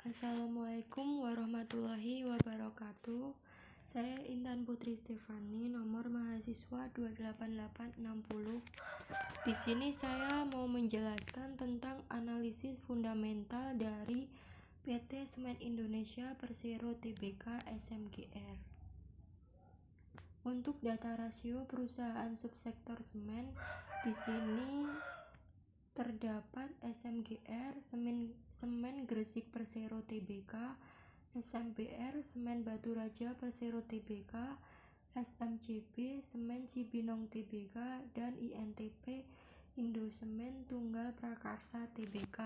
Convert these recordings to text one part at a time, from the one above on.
Assalamualaikum warahmatullahi wabarakatuh. Saya Intan Putri Stefani, nomor mahasiswa 28860. Di sini saya mau menjelaskan tentang analisis fundamental dari PT Semen Indonesia Persero Tbk SMGR. Untuk data rasio perusahaan subsektor semen, di sini terdapat SMGR Semen Gresik Persero Tbk, SMBR Semen Batu Raja Persero Tbk, SMCB Semen Cibinong Tbk, dan INTP Indosemen Tunggal Prakarsa Tbk.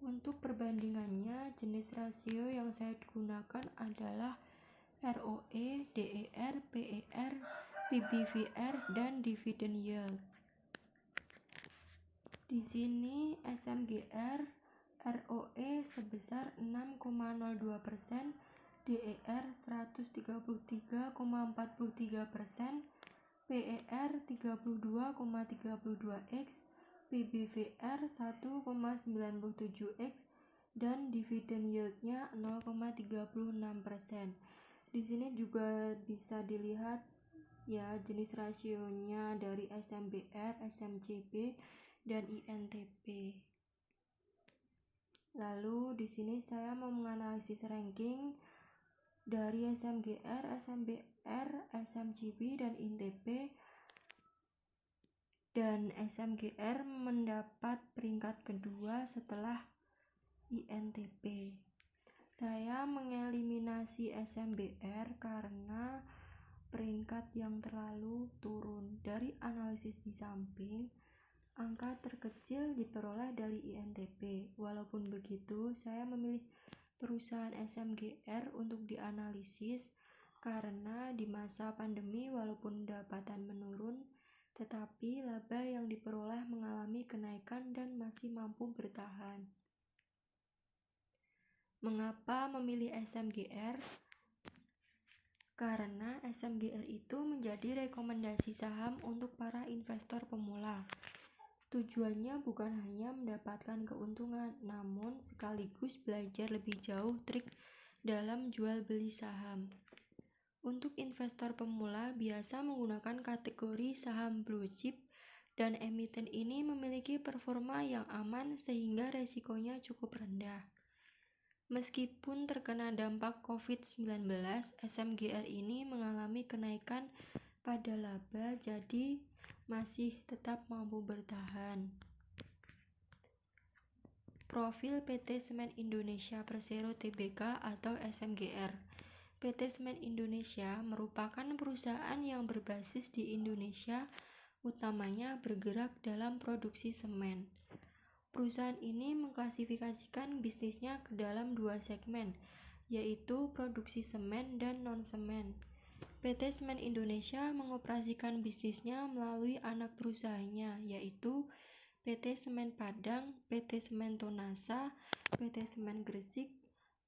Untuk perbandingannya, jenis rasio yang saya gunakan adalah ROE, DER, PER, PBVR, dan dividend yield. Di sini SMGR ROE sebesar 6,02%, DER 133,43%, PER 32,32x, PBVR 1,97x, dan dividen yieldnya 0,36%. Di sini juga bisa dilihat ya jenis rasionya dari SMBR, SMCB, dan INTP. Lalu di sini saya mau menganalisis ranking dari SMGR, SMBR, SMCB, dan INTP. Dan SMGR mendapat peringkat kedua setelah INTP. Saya mengeliminasi SMBR karena peringkat yang terlalu turun. Dari analisis di samping, angka terkecil diperoleh dari INTP. Walaupun begitu, saya memilih perusahaan SMGR untuk dianalisis karena di masa pandemi walaupun pendapatan menurun, tetapi laba yang diperoleh mengalami kenaikan dan masih mampu bertahan. Mengapa memilih SMGR? Karena SMGR itu menjadi rekomendasi saham untuk para investor pemula. Tujuannya bukan hanya mendapatkan keuntungan, namun sekaligus belajar lebih jauh trik dalam jual beli saham. Untuk investor pemula biasa menggunakan kategori saham blue chip, dan emiten ini memiliki performa yang aman sehingga resikonya cukup rendah. Meskipun terkena dampak COVID-19, SMGR ini mengalami kenaikan pada laba, jadi masih tetap mampu bertahan. Profil PT Semen Indonesia Persero Tbk atau SMGR. PT Semen Indonesia merupakan perusahaan yang berbasis di Indonesia, utamanya bergerak dalam produksi semen. Perusahaan ini mengklasifikasikan bisnisnya ke dalam dua segmen, yaitu produksi semen dan non-semen. PT Semen Indonesia mengoperasikan bisnisnya melalui anak perusahaannya, yaitu PT Semen Padang, PT Semen Tonasa, PT Semen Gresik,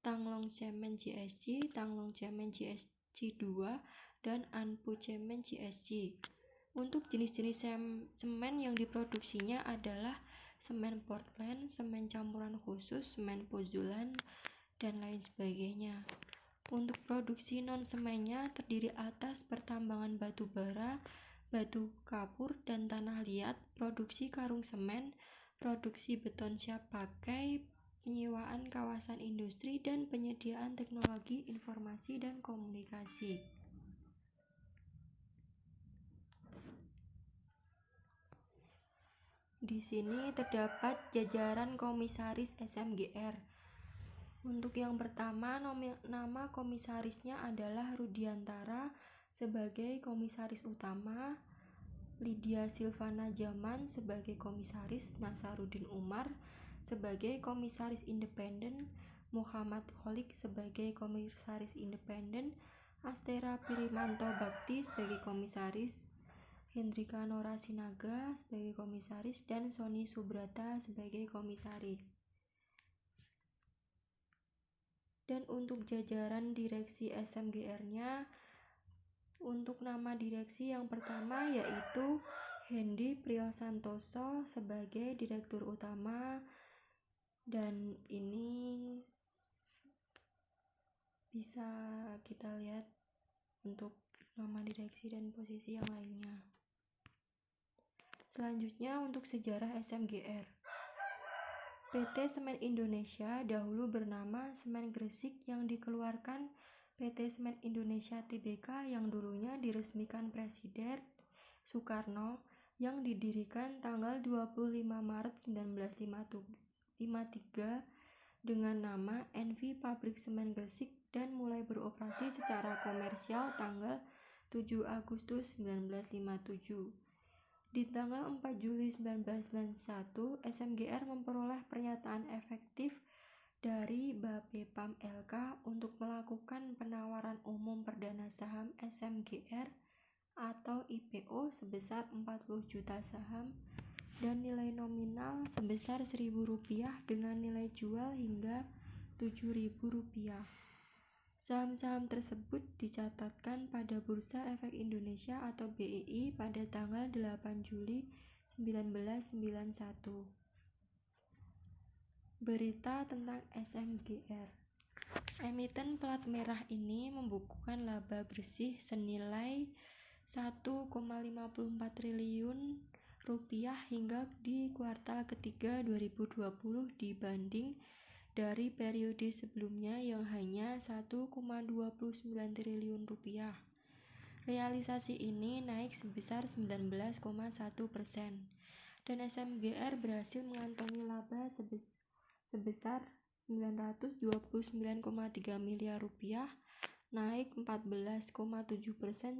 Tanglong Cemen CSC, Tanglong Cemen CSC 2, dan Anpo Cemen CSC. Untuk jenis-jenis semen yang diproduksinya adalah semen Portland, semen campuran khusus, semen pozolan, dan lain sebagainya. Untuk produksi non-semennya terdiri atas pertambangan batu bara, batu kapur, dan tanah liat, produksi karung semen, produksi beton siap pakai, penyewaan kawasan industri, dan penyediaan teknologi informasi dan komunikasi. Di sini terdapat jajaran komisaris SMGR. Untuk yang pertama, nama komisarisnya adalah Rudiantara sebagai komisaris utama, Lydia Silvana Jaman sebagai komisaris, Nasaruddin Umar sebagai komisaris independen, Muhammad Kholik sebagai komisaris independen, Astera Pirimanto Bakti sebagai komisaris, Hendrika Nora Sinaga sebagai komisaris, dan Sony Subrata sebagai komisaris. Dan untuk jajaran direksi SMGR-nya, untuk nama direksi yang pertama yaitu Hendy Priyosantoso sebagai direktur utama, dan ini Bisa kita lihat untuk nama direksi dan posisi yang lainnya. Selanjutnya untuk sejarah SMGR. PT Semen Indonesia dahulu bernama Semen Gresik yang dikeluarkan PT Semen Indonesia Tbk yang dulunya diresmikan Presiden Soekarno yang didirikan tanggal 25 Maret 1953 dengan nama NV Pabrik Semen Gresik dan mulai beroperasi secara komersial tanggal 7 Agustus 1957. Di tanggal 4 Juli 1991, SMGR memperoleh pernyataan efektif dari Bapepam LK untuk melakukan penawaran umum perdana saham SMGR atau IPO sebesar 40 juta saham dan nilai nominal sebesar Rp1.000 dengan nilai jual hingga Rp7.000. Saham-saham tersebut dicatatkan pada Bursa Efek Indonesia atau BEI pada tanggal 8 Juli 1991. Berita tentang SMGR. Emiten plat merah ini membukukan laba bersih senilai 1,54 triliun rupiah hingga di kuartal ketiga 2020 dibanding dari periode sebelumnya yang hanya 1,29 triliun rupiah. Realisasi ini naik sebesar 19,1% dan SMGR berhasil mengantongi laba sebesar 929,3 miliar rupiah, naik 14,7%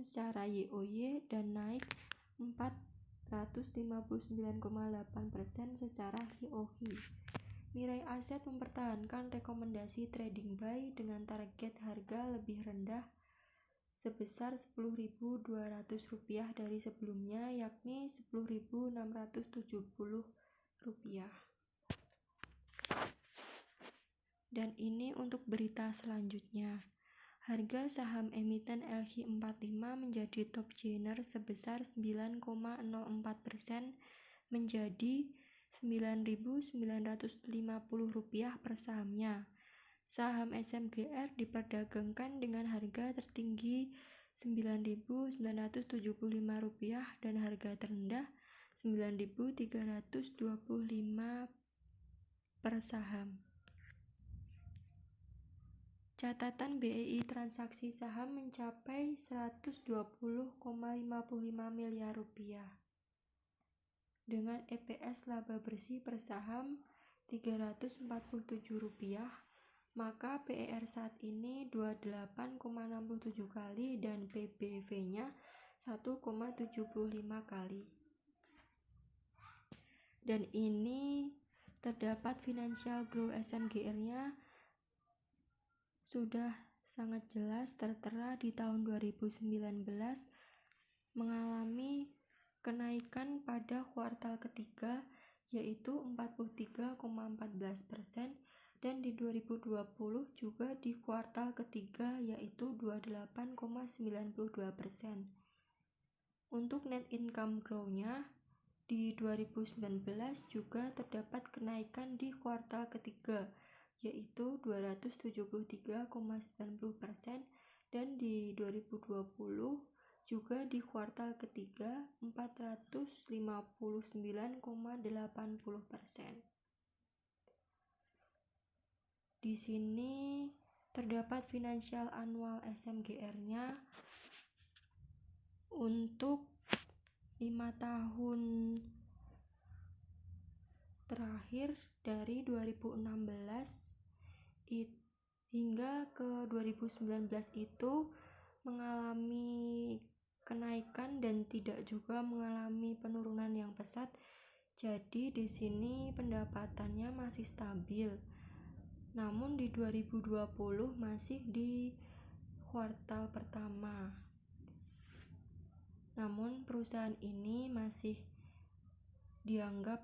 secara YoY dan naik 459,8% secara QoQ. Mirai Aset mempertahankan rekomendasi trading buy dengan target harga lebih rendah sebesar Rp10.200 dari sebelumnya, yakni Rp10.670. Dan ini untuk berita selanjutnya. Harga saham emiten LQ45 menjadi top gainer sebesar 9,04% menjadi Rp9.950 per sahamnya. Saham SMGR diperdagangkan dengan harga tertinggi Rp9.975 dan harga terendah Rp9.325 per saham. Catatan BEI transaksi saham mencapai Rp120,55 miliar dengan EPS laba bersih per saham Rp347, maka PER saat ini 28,67 kali dan PBV-nya 1,75 kali. Dan ini terdapat financial grow SMGR-nya sudah sangat jelas tertera di tahun 2019 mengalami kenaikan pada kuartal ketiga yaitu 43,14% dan di 2020 juga di kuartal ketiga yaitu 28,92%. Untuk net income grow-nya di 2019 juga terdapat kenaikan di kuartal ketiga yaitu 273,90% dan di 2020 juga di kuartal ketiga 459,80%. Di sini terdapat financial annual SMGR-nya untuk 5 tahun terakhir dari 2016 hingga ke 2019 itu mengalami kenaikan dan tidak juga mengalami penurunan yang pesat. Jadi di sini pendapatannya masih stabil. Namun di 2020 masih di kuartal pertama. Namun perusahaan ini masih dianggap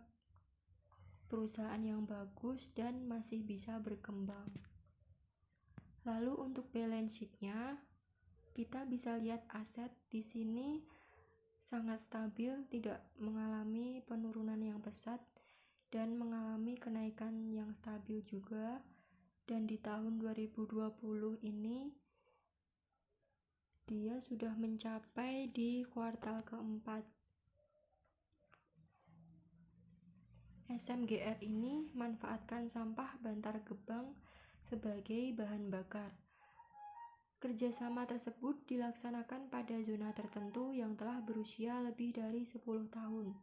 perusahaan yang bagus dan masih bisa berkembang. Lalu untuk balance sheet-nya, kita bisa lihat aset di sini sangat stabil, tidak mengalami penurunan yang pesat dan mengalami kenaikan yang stabil juga. dan di tahun 2020 ini dia sudah mencapai di kuartal keempat. SMGR ini manfaatkan sampah Bantar Gebang sebagai bahan bakar. Kerjasama tersebut dilaksanakan pada zona tertentu yang telah berusia lebih dari 10 tahun.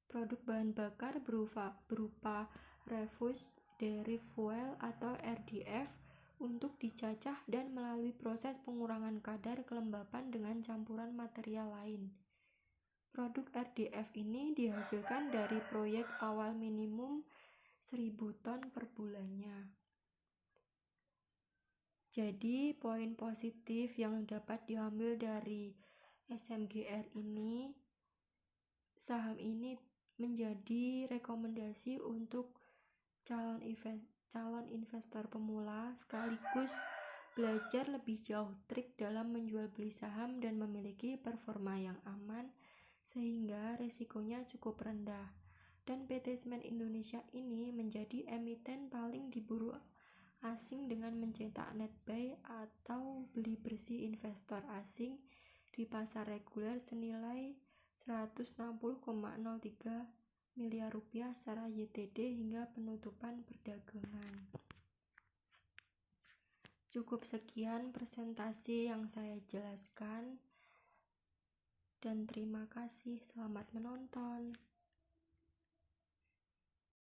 Produk bahan bakar berupa refuse dari fuel atau RDF untuk dicacah dan melalui proses pengurangan kadar kelembapan dengan campuran material lain. Produk RDF ini dihasilkan dari proyek awal minimum 1000 ton per bulannya. Jadi poin positif yang dapat diambil dari SMGR ini, saham ini menjadi rekomendasi untuk calon investor pemula sekaligus belajar lebih jauh trik dalam menjual beli saham dan memiliki performa yang aman sehingga risikonya cukup rendah. Dan PT Semen Indonesia ini menjadi emiten paling diburu asing dengan mencetak net buy atau beli bersih investor asing di pasar reguler senilai 160,03 miliar rupiah secara YTD hingga penutupan perdagangan. Cukup sekian presentasi yang saya jelaskan dan terima kasih. Selamat menonton.